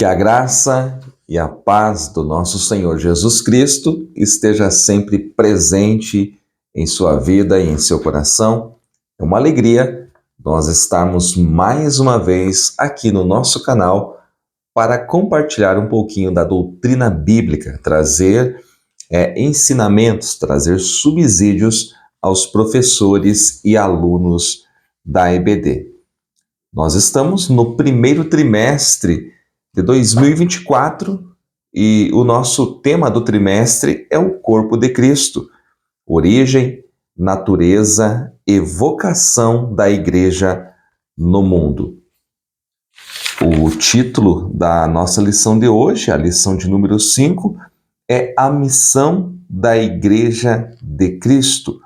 Que a graça e a paz do nosso Senhor Jesus Cristo esteja sempre presente em sua vida e em seu coração. É uma alegria nós estarmos mais uma vez aqui no nosso canal para compartilhar um pouquinho da doutrina bíblica, trazer ensinamentos, trazer subsídios aos professores e alunos da EBD. Nós estamos no primeiro trimestre de 2024 e o nosso tema do trimestre é o corpo de Cristo, origem, natureza e vocação da igreja no mundo. O título da nossa lição de hoje, a lição de número 5, é a missão da igreja de Cristo.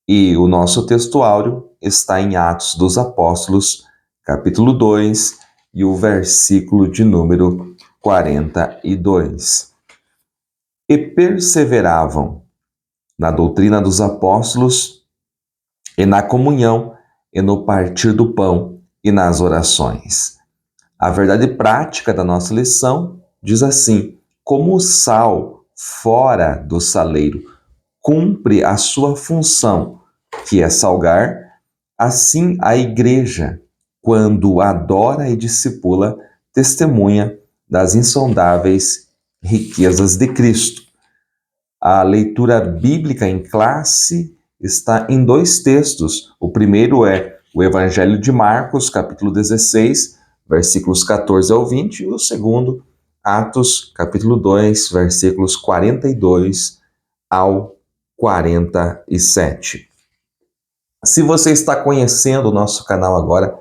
E o nosso texto áureo está em Atos dos Apóstolos, capítulo 2, e o versículo de número 42. E perseveravam na doutrina dos apóstolos, e na comunhão, e no partir do pão, e nas orações. A verdade prática da nossa lição diz assim: como o sal fora do saleiro cumpre a sua função, que é salgar, assim a igreja, quando adora e discipula, testemunha das insondáveis riquezas de Cristo. A leitura bíblica em classe está em dois textos. O primeiro é o Evangelho de Marcos, capítulo 16, versículos 14 ao 20, e o segundo, Atos, capítulo 2, versículos 42 ao 47. Se você está conhecendo o nosso canal agora,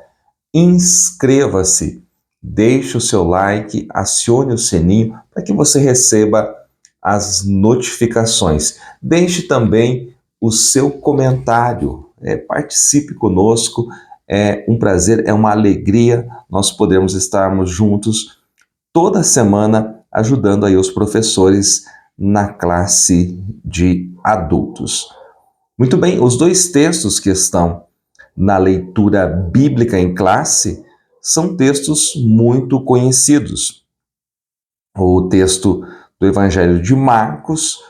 inscreva-se, deixe o seu like, acione o sininho para que você receba as notificações. Deixe também o seu comentário, participe conosco, é um prazer, é uma alegria nós podermos estarmos juntos toda semana ajudando aí os professores na classe de adultos. Muito bem, os dois textos que estão na leitura bíblica em classe são textos muito conhecidos. O texto do Evangelho de Marcos,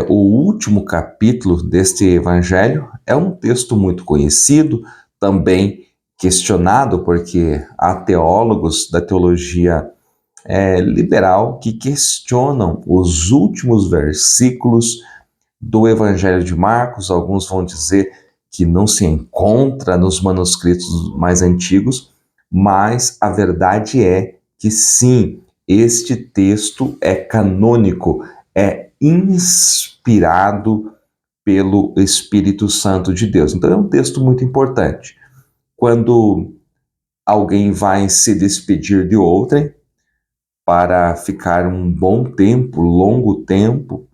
o último capítulo deste Evangelho, é um texto muito conhecido, também questionado, porque há teólogos da teologia liberal que questionam os últimos versículos do Evangelho de Marcos. Alguns vão dizer que não se encontra nos manuscritos mais antigos, mas a verdade é que sim, este texto é canônico, é inspirado pelo Espírito Santo de Deus. Então é um texto muito importante. Quando alguém vai se despedir de outrem para ficar um bom tempo, longo tempo,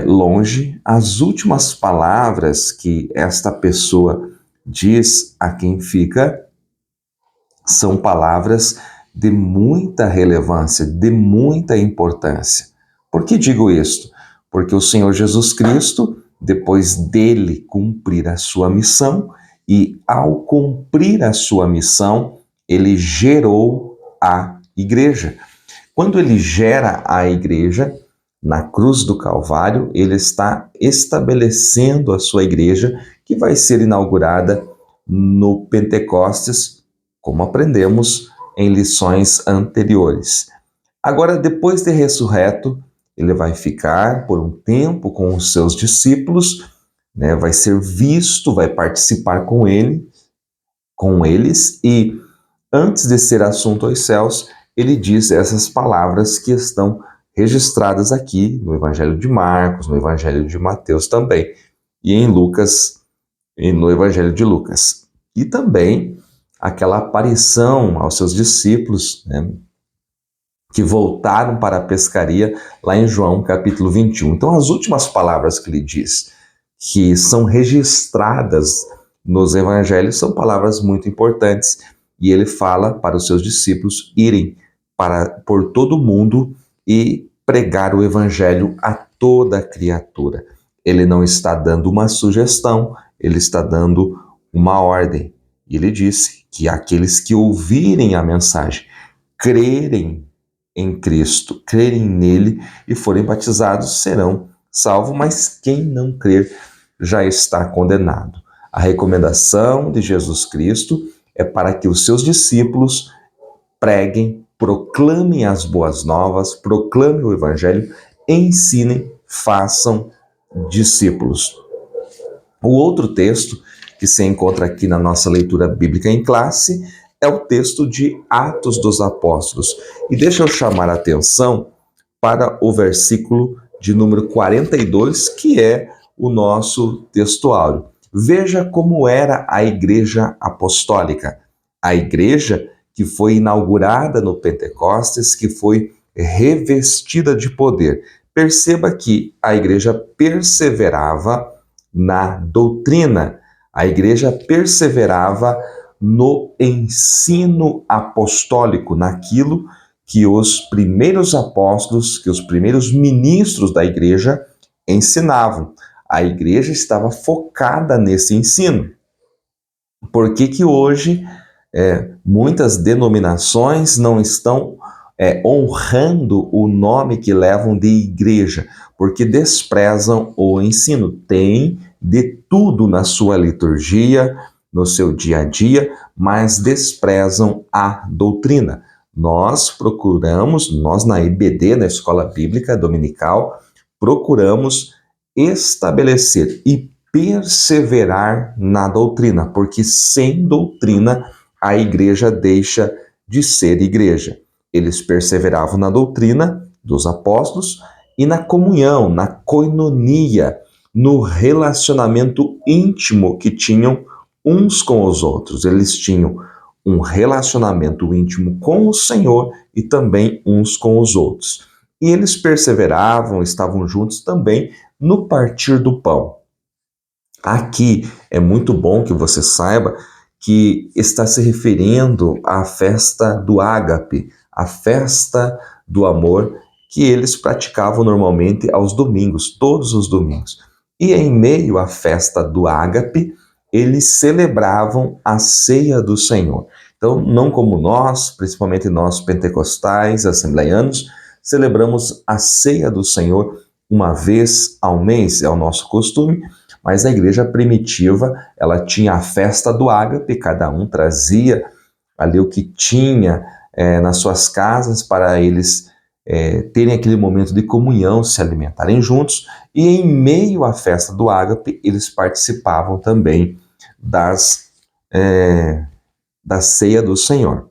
longe, as últimas palavras que esta pessoa diz a quem fica são palavras de muita relevância, de muita importância. Por que digo isto? Porque o Senhor Jesus Cristo, depois dele cumprir a sua missão, e ao cumprir a sua missão, ele gerou a igreja. Quando ele gera a igreja, na cruz do Calvário, ele está estabelecendo a sua igreja, que vai ser inaugurada no Pentecostes, como aprendemos em lições anteriores. Agora, depois de ressurreto, ele vai ficar por um tempo com os seus discípulos, vai ser visto, vai participar com eles, e antes de ser assunto aos céus, ele diz essas palavras que estão registradas aqui no Evangelho de Marcos, no Evangelho de Mateus também, e em Lucas, e no Evangelho de Lucas. E também aquela aparição aos seus discípulos, que voltaram para a pescaria, lá em João capítulo 21. Então, as últimas palavras que ele diz, que são registradas nos evangelhos, são palavras muito importantes, e ele fala para os seus discípulos irem por todo o mundo e pregar o evangelho a toda criatura. Ele não está dando uma sugestão, ele está dando uma ordem. E ele disse que aqueles que ouvirem a mensagem, crerem em Cristo, crerem nele e forem batizados serão salvos, mas quem não crer já está condenado. A recomendação de Jesus Cristo é para que os seus discípulos preguem, proclamem as boas novas, proclamem o evangelho, ensinem, façam discípulos. O outro texto que se encontra aqui na nossa leitura bíblica em classe é o texto de Atos dos Apóstolos. E deixa eu chamar a atenção para o versículo de número 42, que é o nosso texto áureo. Veja como era a igreja apostólica. A igreja que foi inaugurada no Pentecostes, que foi revestida de poder. Perceba que a igreja perseverava na doutrina, a igreja perseverava no ensino apostólico, naquilo que os primeiros apóstolos, que os primeiros ministros da igreja ensinavam. A igreja estava focada nesse ensino. Por que hoje muitas denominações não estão honrando o nome que levam de igreja? Porque desprezam o ensino. Tem de tudo na sua liturgia, no seu dia a dia, mas desprezam a doutrina. Nós na EBD, na Escola Bíblica Dominical, procuramos estabelecer e perseverar na doutrina, porque sem doutrina a igreja deixa de ser igreja. Eles perseveravam na doutrina dos apóstolos e na comunhão, na koinonia, no relacionamento íntimo que tinham uns com os outros. Eles tinham um relacionamento íntimo com o Senhor e também uns com os outros. E eles perseveravam, estavam juntos também no partir do pão. Aqui é muito bom que você saiba que está se referindo à festa do ágape, a festa do amor que eles praticavam normalmente aos domingos, todos os domingos. E em meio à festa do ágape, eles celebravam a ceia do Senhor. Então, não como nós, principalmente nós pentecostais, assembleianos, celebramos a ceia do Senhor uma vez ao mês, é o nosso costume, mas a igreja primitiva, ela tinha a festa do ágape, cada um trazia ali o que tinha nas suas casas para eles terem aquele momento de comunhão, se alimentarem juntos, e em meio à festa do ágape, eles participavam também da ceia do Senhor.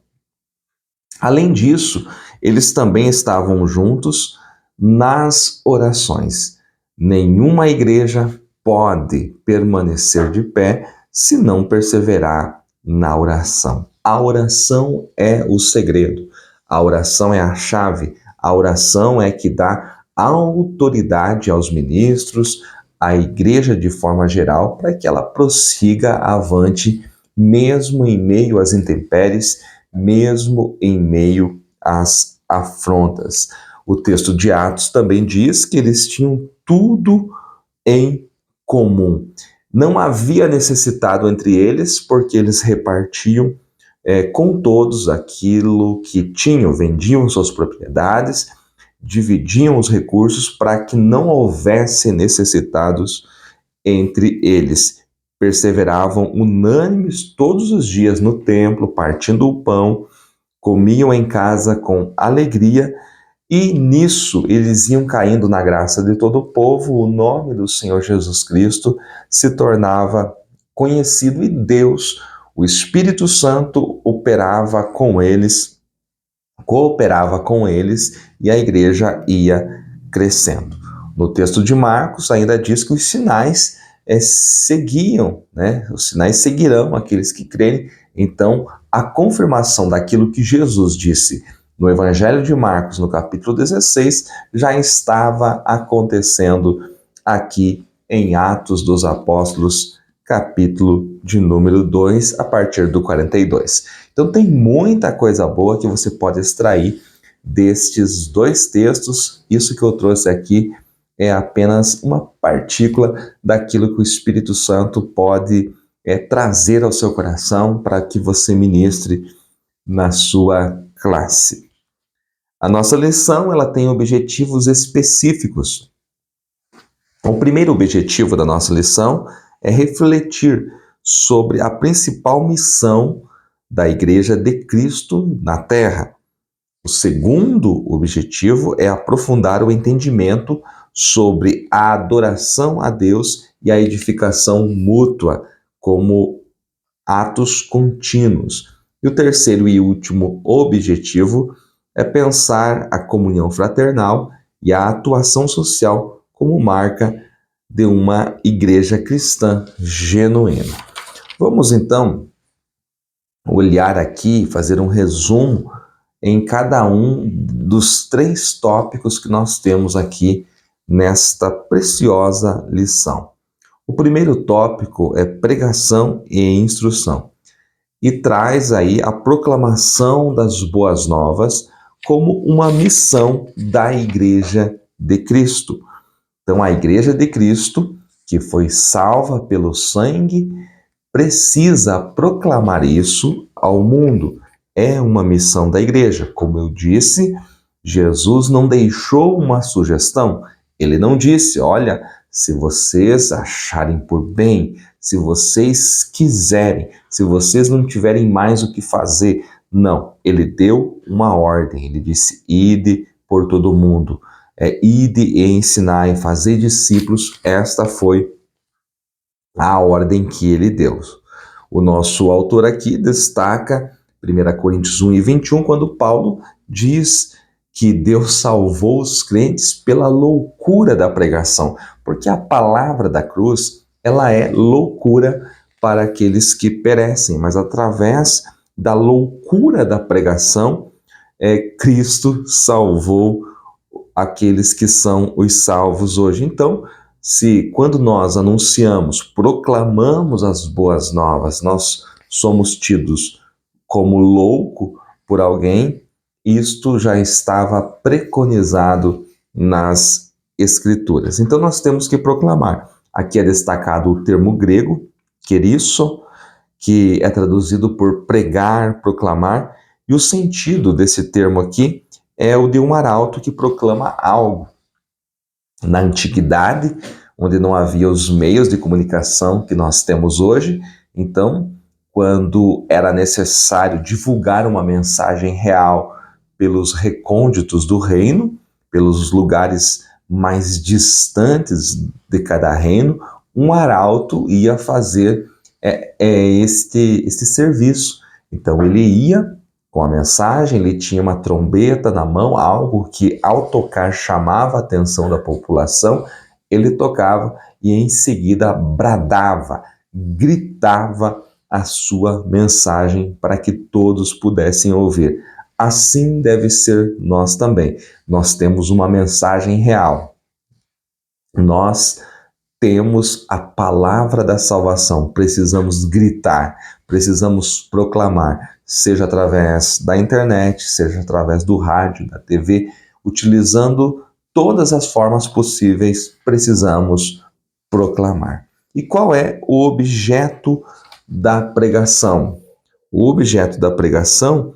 Além disso, eles também estavam juntos nas orações. Nenhuma igreja pode permanecer de pé se não perseverar na oração. A oração é o segredo, a oração é a chave, a oração é que dá autoridade aos ministros, à igreja de forma geral, para que ela prossiga avante, mesmo em meio às intempéries, mesmo em meio às afrontas. O texto de Atos também diz que eles tinham tudo em comum. Não havia necessitado entre eles, porque eles repartiam com todos aquilo que tinham, vendiam suas propriedades, dividiam os recursos para que não houvesse necessitados entre eles. Perseveravam unânimes todos os dias no templo, partindo o pão, comiam em casa com alegria, e nisso eles iam caindo na graça de todo o povo, o nome do Senhor Jesus Cristo se tornava conhecido e Deus, o Espírito Santo, operava com eles, cooperava com eles e a igreja ia crescendo. No texto de Marcos ainda diz que os sinais seguiam, né? Os sinais seguirão aqueles que crerem. Então, a confirmação daquilo que Jesus disse no Evangelho de Marcos, no capítulo 16, já estava acontecendo aqui em Atos dos Apóstolos, capítulo de número 2, a partir do 42. Então tem muita coisa boa que você pode extrair destes dois textos. Isso que eu trouxe aqui é apenas uma partícula daquilo que o Espírito Santo pode trazer ao seu coração para que você ministre na sua classe. A nossa lição ela tem objetivos específicos. O primeiro objetivo da nossa lição é refletir sobre a principal missão da Igreja de Cristo na Terra. O segundo objetivo é aprofundar o entendimento sobre a adoração a Deus e a edificação mútua como atos contínuos. E o terceiro e último objetivo é pensar a comunhão fraternal e a atuação social como marca de uma igreja cristã genuína. Vamos então olhar aqui, fazer um resumo em cada um dos 3 tópicos que nós temos aqui nesta preciosa lição. O primeiro tópico é pregação e instrução, e traz aí a proclamação das boas novas como uma missão da Igreja de Cristo. Então, a Igreja de Cristo, que foi salva pelo sangue, precisa proclamar isso ao mundo. É uma missão da igreja. Como eu disse, Jesus não deixou uma sugestão. Ele não disse, olha, se vocês acharem por bem, se vocês quiserem, se vocês não tiverem mais o que fazer. Não, ele deu uma ordem. Ele disse, ide por todo mundo. Ide e ensinai, fazer discípulos. Esta foi a ordem que ele deu. O nosso autor aqui destaca 1 Coríntios 1 e 21, quando Paulo diz que Deus salvou os crentes pela loucura da pregação, porque a palavra da cruz, ela é loucura para aqueles que perecem, mas através da loucura da pregação, Cristo salvou aqueles que são os salvos hoje. Então, se quando nós anunciamos, proclamamos as boas novas, nós somos tidos como louco por alguém, isto já estava preconizado nas Escrituras. Então nós temos que proclamar. Aqui é destacado o termo grego, kerisso, que é traduzido por pregar, proclamar, e o sentido desse termo aqui é o de um arauto que proclama algo. Na antiguidade, onde não havia os meios de comunicação que nós temos hoje, então, quando era necessário divulgar uma mensagem real pelos recônditos do reino, pelos lugares mais distantes de cada reino, um arauto ia fazer este serviço. Então ele ia com a mensagem, ele tinha uma trombeta na mão, algo que ao tocar chamava a atenção da população, ele tocava e em seguida bradava, gritava a sua mensagem para que todos pudessem ouvir. Assim deve ser nós também. Nós temos uma mensagem real. Nós temos a palavra da salvação. Precisamos gritar, precisamos proclamar, seja através da internet, seja através do rádio, da TV, utilizando todas as formas possíveis, precisamos proclamar. E qual é o objeto da pregação? O objeto da pregação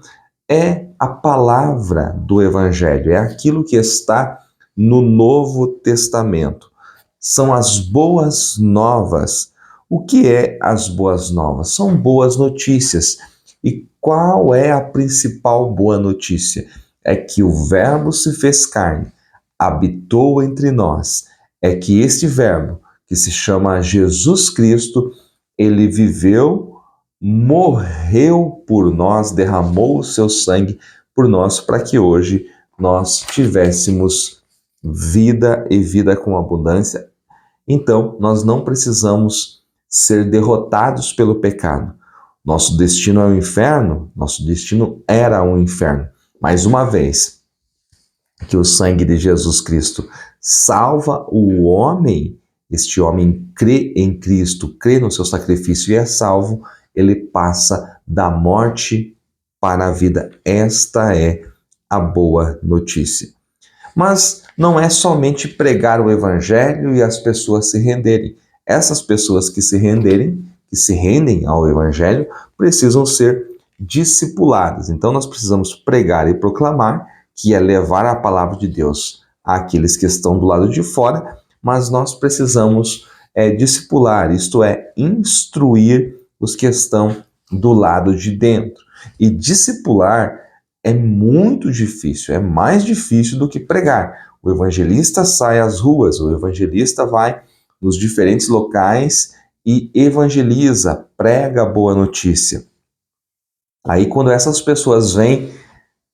é a palavra do Evangelho, é aquilo que está no Novo Testamento. São as boas novas. O que é as boas novas? São boas notícias. E qual é a principal boa notícia? É que o Verbo se fez carne, habitou entre nós. É que este Verbo, que se chama Jesus Cristo, ele viveu, morreu por nós, derramou o seu sangue por nós, para que hoje nós tivéssemos vida e vida com abundância. Então, nós não precisamos ser derrotados pelo pecado. Nosso destino é o inferno, nosso destino era o inferno. Mais uma vez, que o sangue de Jesus Cristo salva o homem, este homem crê em Cristo, crê no seu sacrifício e é salvo, ele passa da morte para a vida. Esta é a boa notícia. Mas não é somente pregar o Evangelho e as pessoas se renderem. Essas pessoas que se rendem ao Evangelho, precisam ser discipuladas. Então nós precisamos pregar e proclamar, que é levar a palavra de Deus àqueles que estão do lado de fora, mas nós precisamos discipular, isto é, instruir os que estão do lado de dentro. E discipular é muito difícil, é mais difícil do que pregar. O evangelista sai às ruas, o evangelista vai nos diferentes locais e evangeliza, prega a boa notícia. Aí quando essas pessoas vêm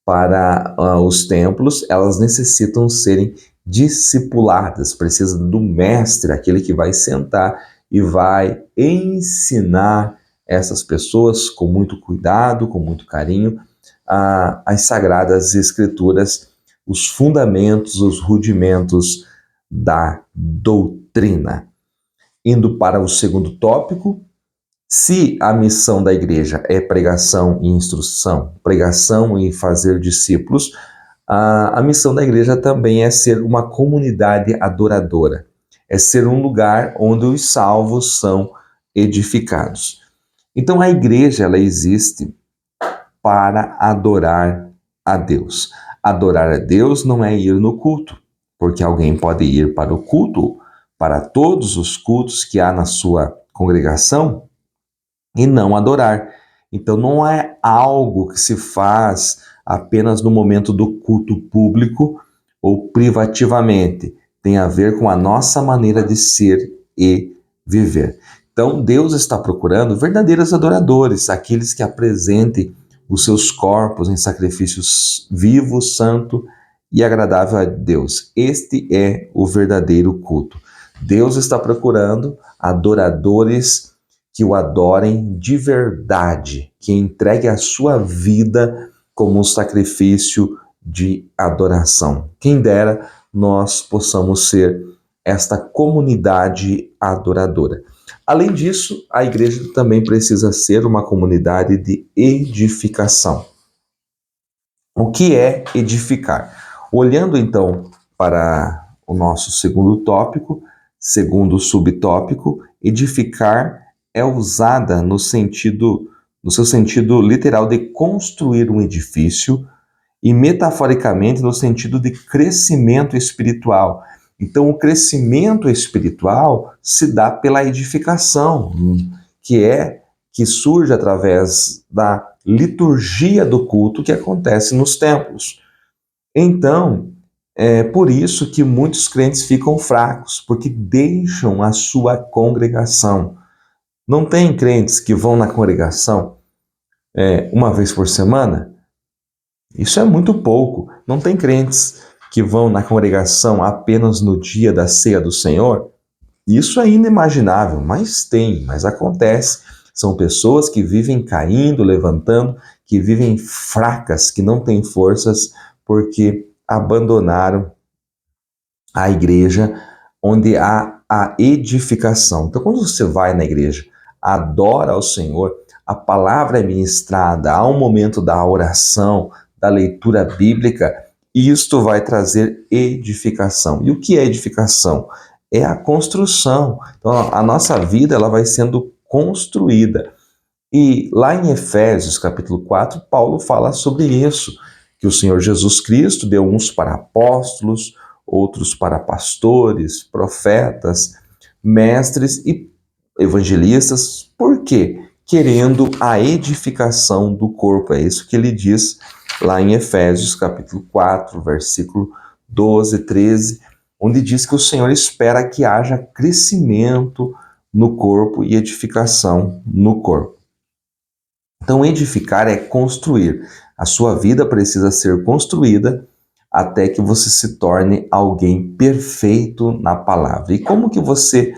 para os templos, elas necessitam serem discipuladas, precisam do mestre, aquele que vai sentar e vai ensinar essas pessoas com muito cuidado, com muito carinho, as sagradas escrituras, os fundamentos, os rudimentos da doutrina. Indo para o segundo tópico, se a missão da igreja é pregação e instrução, pregação e fazer discípulos, a missão da igreja também é ser uma comunidade adoradora, é ser um lugar onde os salvos são edificados. Então a igreja, ela existe para adorar a Deus. Adorar a Deus não é ir no culto, porque alguém pode ir para o culto, para todos os cultos que há na sua congregação, e não adorar. Então não é algo que se faz apenas no momento do culto público ou privativamente. Tem a ver com a nossa maneira de ser e viver. Então Deus está procurando verdadeiros adoradores, aqueles que apresentem os seus corpos em sacrifícios vivo, santo e agradável a Deus. Este é o verdadeiro culto. Deus está procurando adoradores que o adorem de verdade, que entregue a sua vida como um sacrifício de adoração. Quem dera nós possamos ser esta comunidade adoradora. Além disso, a igreja também precisa ser uma comunidade de edificação. O que é edificar? Olhando então para o nosso segundo tópico, segundo subtópico, edificar é usada no seu sentido literal de construir um edifício e metaforicamente no sentido de crescimento espiritual. Então, o crescimento espiritual se dá pela edificação, que surge através da liturgia do culto que acontece nos templos. Então, é por isso que muitos crentes ficam fracos, porque deixam a sua congregação. Não tem crentes que vão na congregação uma vez por semana? Isso é muito pouco. Não tem crentes que vão na congregação apenas no dia da ceia do Senhor? Isso é inimaginável, mas acontece. São pessoas que vivem caindo, levantando, que vivem fracas, que não têm forças porque abandonaram a igreja onde há a edificação. Então, quando você vai na igreja, adora ao Senhor, a palavra é ministrada, há um momento da oração, da leitura bíblica, e isto vai trazer edificação. E o que é edificação? É a construção. Então, a nossa vida ela vai sendo construída. E lá em Efésios, capítulo 4, Paulo fala sobre isso, que o Senhor Jesus Cristo deu uns para apóstolos, outros para pastores, profetas, mestres e evangelistas. Por quê? Querendo a edificação do corpo. É isso que ele diz lá em Efésios, capítulo 4, versículo 12, 13, onde diz que o Senhor espera que haja crescimento no corpo e edificação no corpo. Então, edificar é construir. A sua vida precisa ser construída até que você se torne alguém perfeito na palavra. E como que você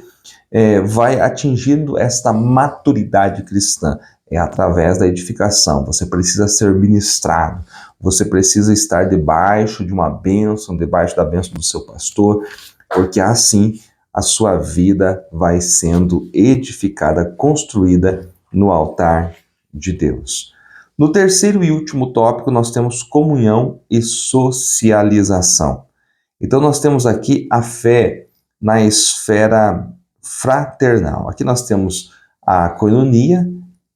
vai atingindo esta maturidade cristã? É através da edificação. Você precisa ser ministrado. Você precisa estar debaixo de uma bênção, debaixo da bênção do seu pastor, porque assim a sua vida vai sendo edificada, construída no altar de Deus. No terceiro e último tópico, nós temos comunhão e socialização. Então, nós temos aqui a fé na esfera fraternal. Aqui nós temos a koinonia,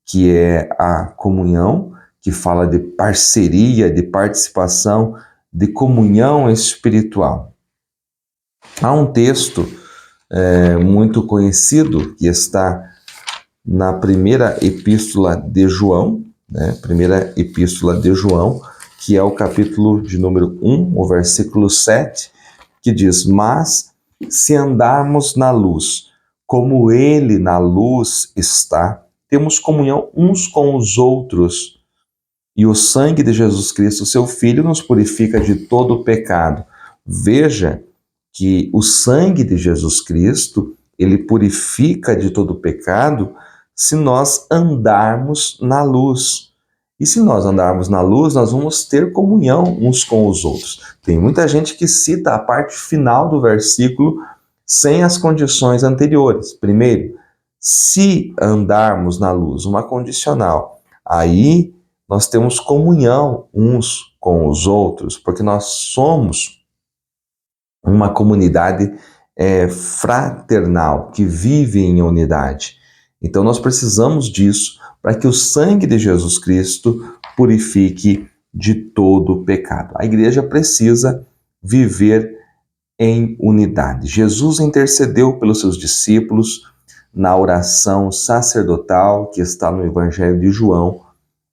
que é a comunhão, que fala de parceria, de participação de comunhão espiritual. Há um texto muito conhecido que está na primeira epístola de João, primeira epístola de João, que é o capítulo de número 1, o versículo 7, que diz: mas se andarmos na luz, como ele na luz está, temos comunhão uns com os outros, e o sangue de Jesus Cristo, seu Filho, nos purifica de todo o pecado. Veja que o sangue de Jesus Cristo, ele purifica de todo o pecado se nós andarmos na luz. E se nós andarmos na luz, nós vamos ter comunhão uns com os outros. Tem muita gente que cita a parte final do versículo sem as condições anteriores. Primeiro, se andarmos na luz, uma condicional. Aí nós temos comunhão uns com os outros, porque nós somos uma comunidade fraternal, que vive em unidade. Então nós precisamos disso para que o sangue de Jesus Cristo purifique de todo o pecado. A igreja precisa viver em unidade. Jesus intercedeu pelos seus discípulos na oração sacerdotal que está no Evangelho de João,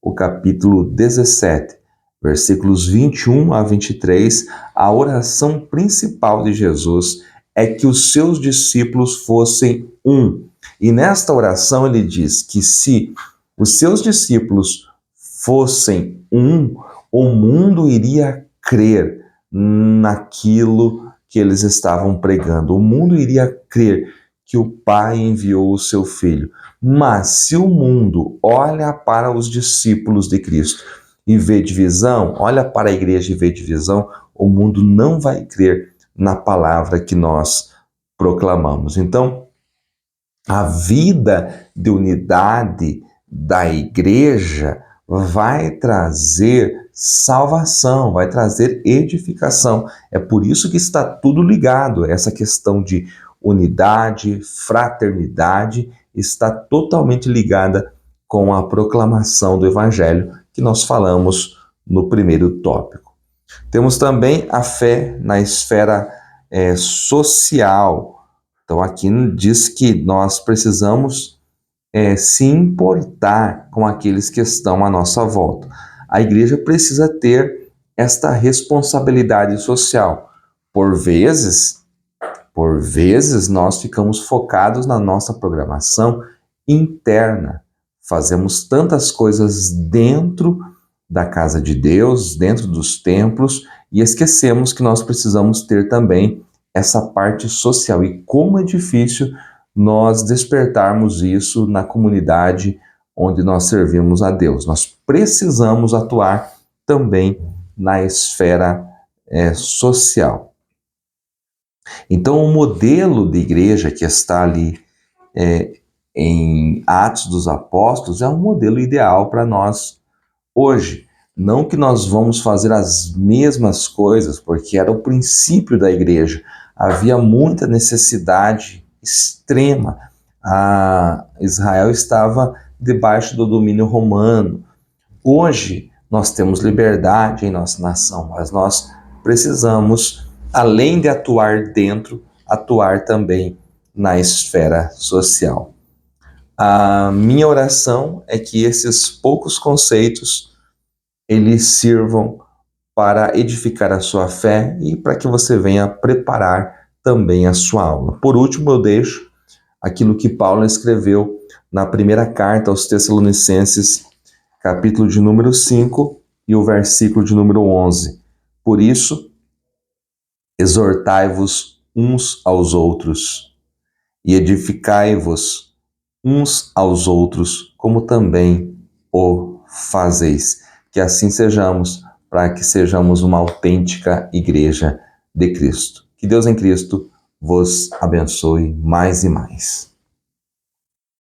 o capítulo 17, versículos 21 a 23. A oração principal de Jesus é que os seus discípulos fossem um. E nesta oração ele diz que se os seus discípulos fossem um, o mundo iria crer naquilo que eles estavam pregando. O mundo iria crer que o Pai enviou o seu Filho. Mas se o mundo olha para os discípulos de Cristo e vê divisão, olha para a igreja e vê divisão, o mundo não vai crer na palavra que nós proclamamos. Então, a vida de unidade da igreja vai trazer salvação, vai trazer edificação. É por isso que está tudo ligado. Essa questão de unidade, fraternidade, está totalmente ligada com a proclamação do Evangelho que nós falamos no primeiro tópico. Temos também a fé na esfera social. Então aqui diz que nós precisamos se importar com aqueles que estão à nossa volta. A igreja precisa ter esta responsabilidade social. Por vezes nós ficamos focados na nossa programação interna. Fazemos tantas coisas dentro da casa de Deus, dentro dos templos, e esquecemos que nós precisamos ter também essa parte social. E como é difícil nós despertarmos isso na comunidade onde nós servimos a Deus. Nós precisamos atuar também na esfera social. Então, o modelo de igreja que está ali em Atos dos Apóstolos é um modelo ideal para nós hoje. Não que nós vamos fazer as mesmas coisas, porque era o princípio da igreja. Havia muita necessidade extrema. Israel estava debaixo do domínio romano. Hoje nós temos liberdade em nossa nação, mas nós precisamos, além de atuar dentro, atuar também na esfera social. A minha oração é que esses poucos conceitos eles sirvam para edificar a sua fé e para que você venha preparar também a sua aula. Por último, eu deixo aquilo que Paulo escreveu na primeira carta aos Tessalonicenses, capítulo de número 5 e o versículo de número 11. Por isso, exortai-vos uns aos outros e edificai-vos uns aos outros, como também o fazeis. Que assim sejamos, para que sejamos uma autêntica igreja de Cristo. Que Deus em Cristo vos abençoe mais e mais.